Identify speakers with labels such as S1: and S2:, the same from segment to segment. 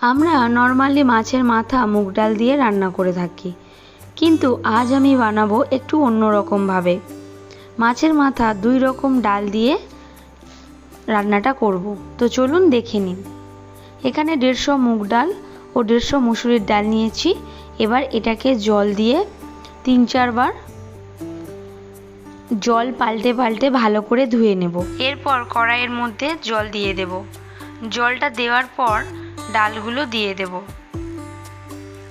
S1: আমরা নর্মালি মাছের মাথা মুগ ডাল দিয়ে রান্না করে থাকি, কিন্তু আজ আমি বানাবো একটু অন্যরকমভাবে। মাছের মাথা 2 রকম ডাল দিয়ে রান্নাটা করব, তো চলুন দেখে নিন। এখানে 150 মুগ ডাল ও 150 মুসুরির ডাল নিয়েছি। এবার এটাকে জল দিয়ে 3-4 বার জল পাল্টে পাল্টে ভালো করে ধুয়ে নেব। এরপর কড়াইয়ের মধ্যে জল দিয়ে দেব। জলটা দেওয়ার পর ডালগুলো দিয়ে দেব।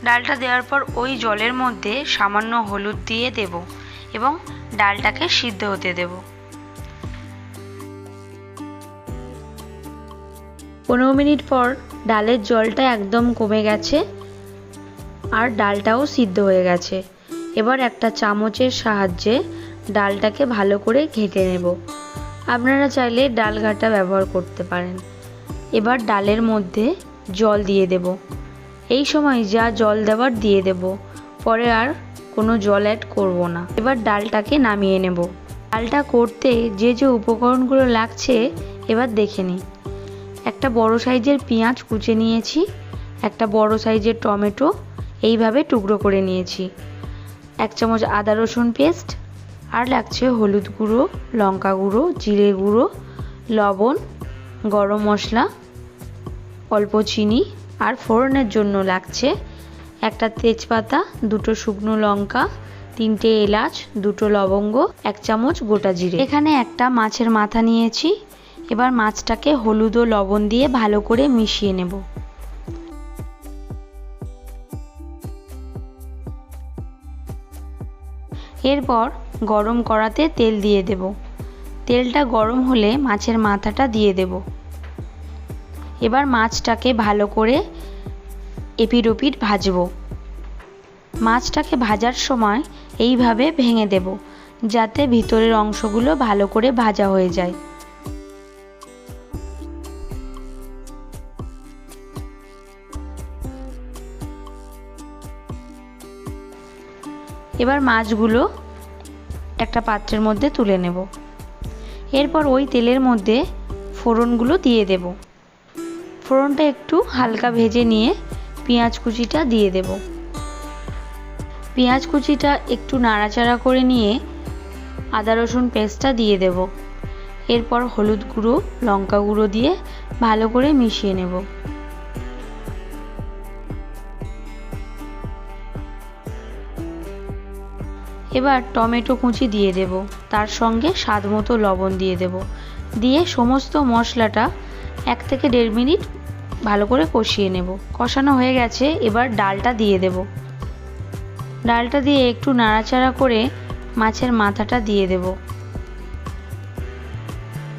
S1: ডালটা দেওয়ার পর ওই জলের মধ্যে সামান্য হলুদ দিয়ে দেব এবং ডালটাকে সিদ্ধ হতে দেব। 15 মিনিট পর ডালের জলটা একদম কমে গেছে আর ডালটাও সিদ্ধ হয়ে গেছে। এবার একটা চামচের সাহায্যে ডালটাকে ভালো করে ঘেঁটে নেব। আপনারা চাইলে ডাল ঘাঁটা ব্যবহার করতে পারেন। এবার ডালের মধ্যে জল দিয়ে দেব। এই সময় যা জল দেওয়ার দিয়ে দেব, পরে আর কোনো জল অ্যাড করব না। এবার ডালটাকে নামিয়ে নেব। ডালটা করতে যে যে উপকরণগুলো লাগছে এবার দেখে নিই। একটা বড় সাইজের পেঁয়াজ কুচে নিয়েছি, একটা বড় সাইজের টমেটো এইভাবে টুকরো করে নিয়েছি, 1 চামচ আদা রসুন পেস্ট, আর লাগছে হলুদ গুঁড়ো, লঙ্কা গুঁড়ো, জিরে গুঁড়ো, লবণ, গরম মশলা, অল্প চিনি, আর ফোড়নের জন্য লাগছে একটা তেজপাতা, 2টো শুকনো লঙ্কা, 3টে এলাচ, 2টো লবঙ্গ, 1 চামচ গোটা জিরে। এখানে একটা মাছের মাথা নিয়েছি। এবার মাছটাকে হলুদ ও লবণ দিয়ে ভালো করে মিশিয়ে নেব। এরপর গরম কড়াতে তেল দিয়ে দেব। তেলটা গরম হলে মাছের মাথাটা দিয়ে দেব। এবার মাছটাকে ভালো করে এপিট ওপিট ভাজবো। মাছটাকে ভাজার সময় এইভাবে ভেঙে দেব, যাতে ভিতরের অংশগুলো ভালো করে ভাজা হয়ে যায়। এবার মাছগুলো একটা পাত্রের মধ্যে তুলে নেব। এরপর ওই তেলের মধ্যে ফোড়নগুলো দিয়ে দেব। ফোড়নটা একটু হালকা ভেজে নিয়ে পেঁয়াজ কুচিটা দিয়ে দেব। পেঁয়াজ কুচিটা একটু নাড়াচাড়া করে নিয়ে আদা রসুন পেস্টটা দিয়ে দেব। এরপর হলুদ গুঁড়ো, লঙ্কা গুঁড়ো দিয়ে ভালো করে মিশিয়ে নেব। এবার টমেটো কুচি দিয়ে দেব, তার সঙ্গে স্বাদ মতো লবণ দিয়ে দেব। দিয়ে সমস্ত মশলাটা 1 থেকে 1.5 মিনিট ভালো করে কষিয়ে নেব। কষানো হয়ে গেছে, এবার ডালটা দিয়ে দেব। ডালটা দিয়ে একটু নাড়াচাড়া করে মাছের মাথাটা দিয়ে দেব।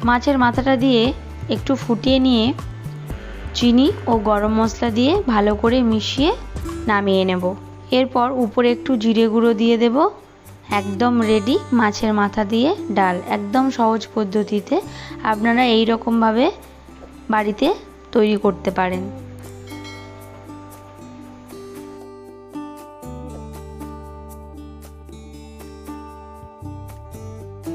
S1: মাছের মাথাটা দিয়ে একটু ফুটিয়ে নিয়ে চিনি ও গরম মশলা দিয়ে ভালো করে মিশিয়ে নামিয়ে নেব। এরপর উপরে একটু জিরে গুঁড়ো দিয়ে দেব। একদম রেডি মাছের মাথা দিয়ে ডাল। একদম সহজ পদ্ধতিতে আপনারা এই রকমভাবে বাড়িতে তৈরি করতে পারেন।